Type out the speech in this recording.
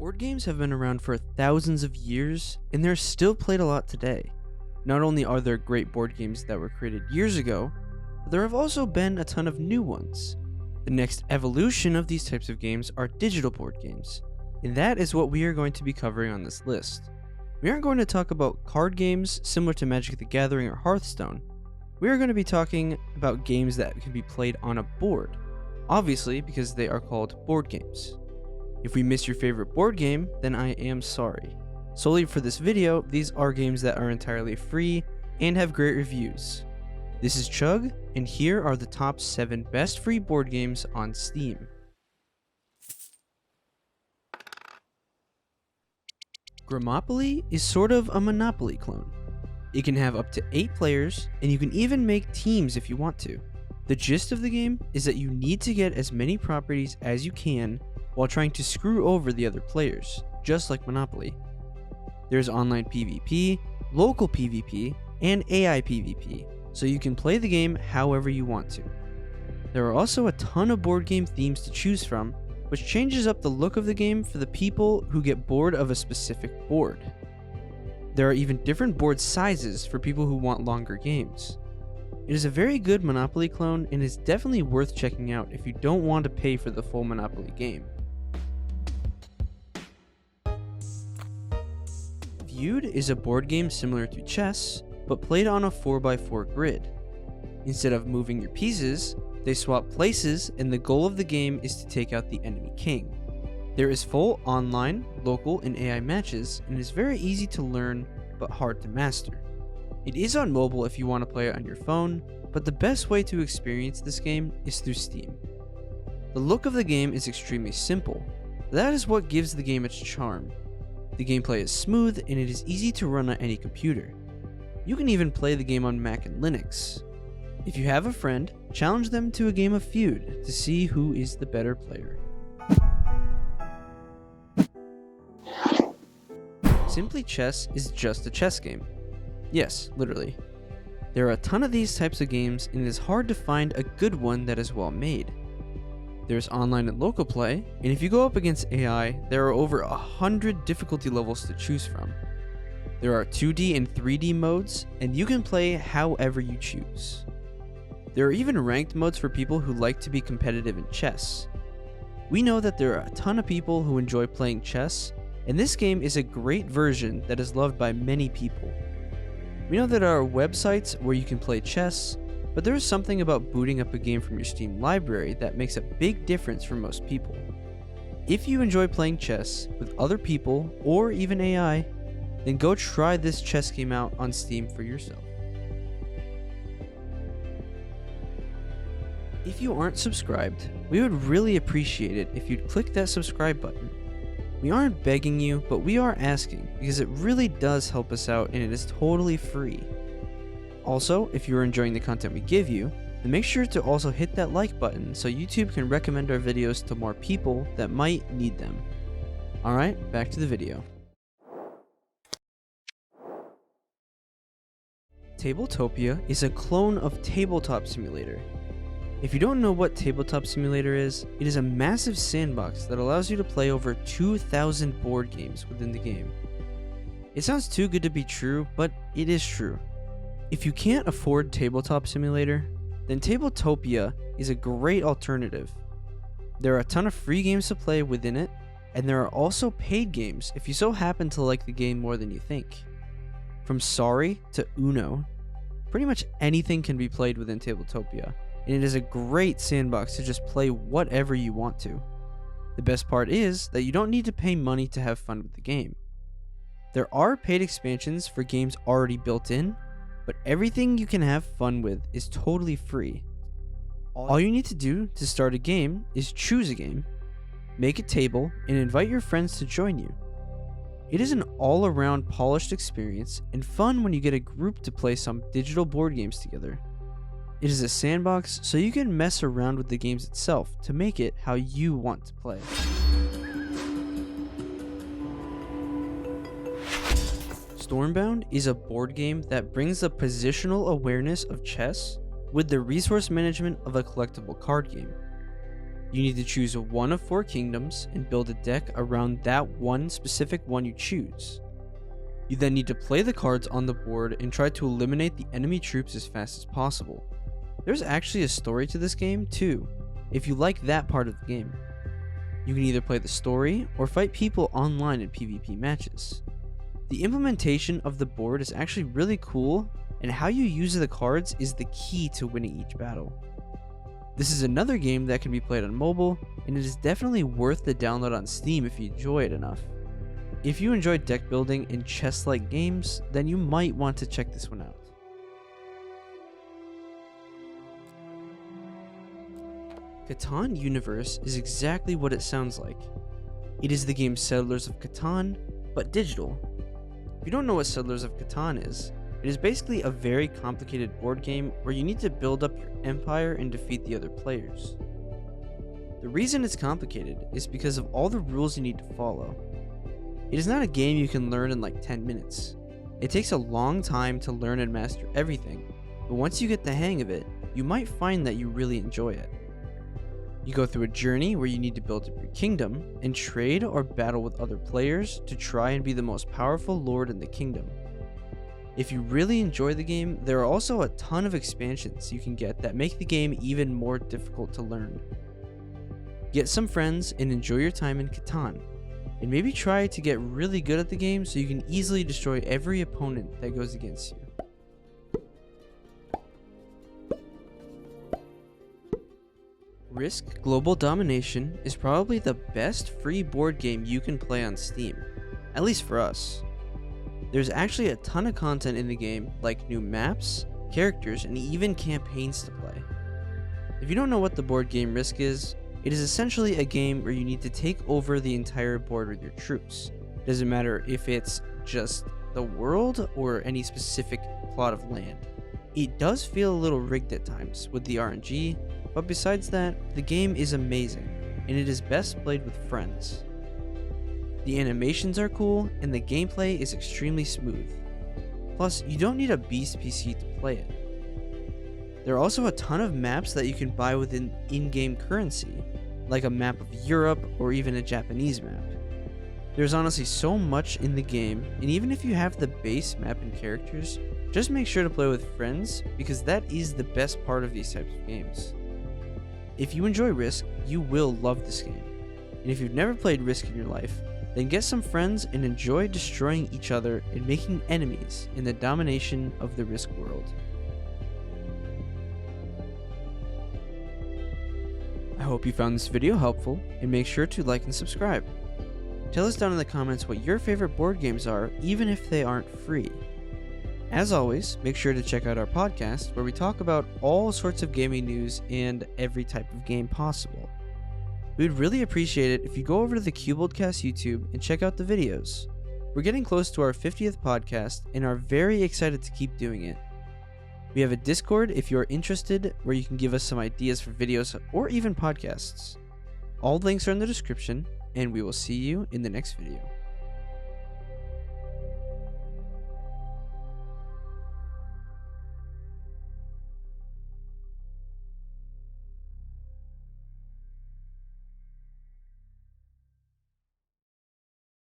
Board games have been around for thousands of years, and they're still played a lot today. Not only are there great board games that were created years ago, but there have also been a ton of new ones. The next evolution of these types of games are digital board games, and that is what we are going to be covering on this list. We aren't going to talk about card games similar to Magic the Gathering or Hearthstone. We are going to be talking about games that can be played on a board, obviously because they are called board games. If we missed your favorite board game, then I am sorry. Solely for this video, these are games that are entirely free and have great reviews. This is Chug, and here are the top 7 best free board games on Steam. Gromopoli is sort of a Monopoly clone. It can have up to 8 players, and you can even make teams if you want to. The gist of the game is that you need to get as many properties as you can while trying to screw over the other players, just like Monopoly. There's online PvP, local PvP, and AI PvP, so you can play the game however you want to. There are also a ton of board game themes to choose from, which changes up the look of the game for the people who get bored of a specific board. There are even different board sizes for people who want longer games. It is a very good Monopoly clone and is definitely worth checking out if you don't want to pay for the full Monopoly game. Feud is a board game similar to chess, but played on a 4x4 grid. Instead of moving your pieces, they swap places, and the goal of the game is to take out the enemy king. There is full online, local, and AI matches, and is very easy to learn, but hard to master. It is on mobile if you want to play it on your phone, but the best way to experience this game is through Steam. The look of the game is extremely simple. That is what gives the game its charm. The gameplay is smooth, and it is easy to run on any computer. You can even play the game on Mac and Linux. If you have a friend, challenge them to a game of Feud to see who is the better player. Simply Chess is just a chess game. Yes, literally. There are a ton of these types of games, and it is hard to find a good one that is well made. There's online and local play, and if you go up against AI, there are over 100 difficulty levels to choose from. There are 2D and 3D modes, and you can play however you choose. There are even ranked modes for people who like to be competitive in chess. We know that there are a ton of people who enjoy playing chess, and this game is a great version that is loved by many people. We know that there are websites where you can play chess, but there is something about booting up a game from your Steam library that makes a big difference for most people. If you enjoy playing chess with other people or even AI, then go try this chess game out on Steam for yourself. If you aren't subscribed, we would really appreciate it if you'd click that subscribe button. We aren't begging you, but we are asking because it really does help us out and it is totally free. Also, if you're enjoying the content we give you, then make sure to also hit that like button so YouTube can recommend our videos to more people that might need them. Alright, back to the video. Tabletopia is a clone of Tabletop Simulator. If you don't know what Tabletop Simulator is, it is a massive sandbox that allows you to play over 2,000 board games within the game. It sounds too good to be true, but it is true. If you can't afford Tabletop Simulator, then Tabletopia is a great alternative. There are a ton of free games to play within it, and there are also paid games if you so happen to like the game more than you think. From Sorry to Uno, pretty much anything can be played within Tabletopia, and it is a great sandbox to just play whatever you want to. The best part is that you don't need to pay money to have fun with the game. There are paid expansions for games already built in, but everything you can have fun with is totally free. All you need to do to start a game is choose a game, make a table, and invite your friends to join you. It is an all-around polished experience and fun when you get a group to play some digital board games together. It is a sandbox so you can mess around with the games itself to make it how you want to play. Stormbound is a board game that brings the positional awareness of chess with the resource management of a collectible card game. You need to choose one of 4 kingdoms and build a deck around that one specific one you choose. You then need to play the cards on the board and try to eliminate the enemy troops as fast as possible. There's actually a story to this game too, if you like that part of the game. You can either play the story or fight people online in PvP matches. The implementation of the board is actually really cool, and how you use the cards is the key to winning each battle. This is another game that can be played on mobile, and it is definitely worth the download on Steam if you enjoy it enough. If you enjoy deck building and chess-like games, then you might want to check this one out. Catan Universe is exactly what it sounds like. It is the game Settlers of Catan, but digital. If you don't know what Settlers of Catan is, it is basically a very complicated board game where you need to build up your empire and defeat the other players. The reason it's complicated is because of all the rules you need to follow. It is not a game you can learn in like 10 minutes. It takes a long time to learn and master everything, but once you get the hang of it, you might find that you really enjoy it. You go through a journey where you need to build up your kingdom and trade or battle with other players to try and be the most powerful lord in the kingdom. If you really enjoy the game, there are also a ton of expansions you can get that make the game even more difficult to learn. Get some friends and enjoy your time in Catan, and maybe try to get really good at the game so you can easily destroy every opponent that goes against you. Risk Global Domination is probably the best free board game you can play on Steam, at least for us. There's actually a ton of content in the game, like new maps, characters, and even campaigns to play. If you don't know what the board game Risk is, it is essentially a game where you need to take over the entire board with your troops. Doesn't matter if it's just the world or any specific plot of land. It does feel a little rigged at times with the RNG, but besides that, the game is amazing, and it is best played with friends. The animations are cool, and the gameplay is extremely smooth. Plus, you don't need a beast PC to play it. There are also a ton of maps that you can buy with in-game currency, like a map of Europe or even a Japanese map. There's honestly so much in the game, and even if you have the base map and characters, just make sure to play with friends because that is the best part of these types of games. If you enjoy Risk, you will love this game. And if you've never played Risk in your life, then get some friends and enjoy destroying each other and making enemies in the domination of the Risk world. I hope you found this video helpful, and make sure to like and subscribe. Tell us down in the comments what your favorite board games are, even if they aren't free. As always, make sure to check out our podcast where we talk about all sorts of gaming news and every type of game possible. We'd really appreciate it if you go over to the Cuboldcast YouTube and check out the videos. We're getting close to our 50th podcast and are very excited to keep doing it. We have a Discord if you're interested where you can give us some ideas for videos or even podcasts. All links are in the description, and we will see you in the next video.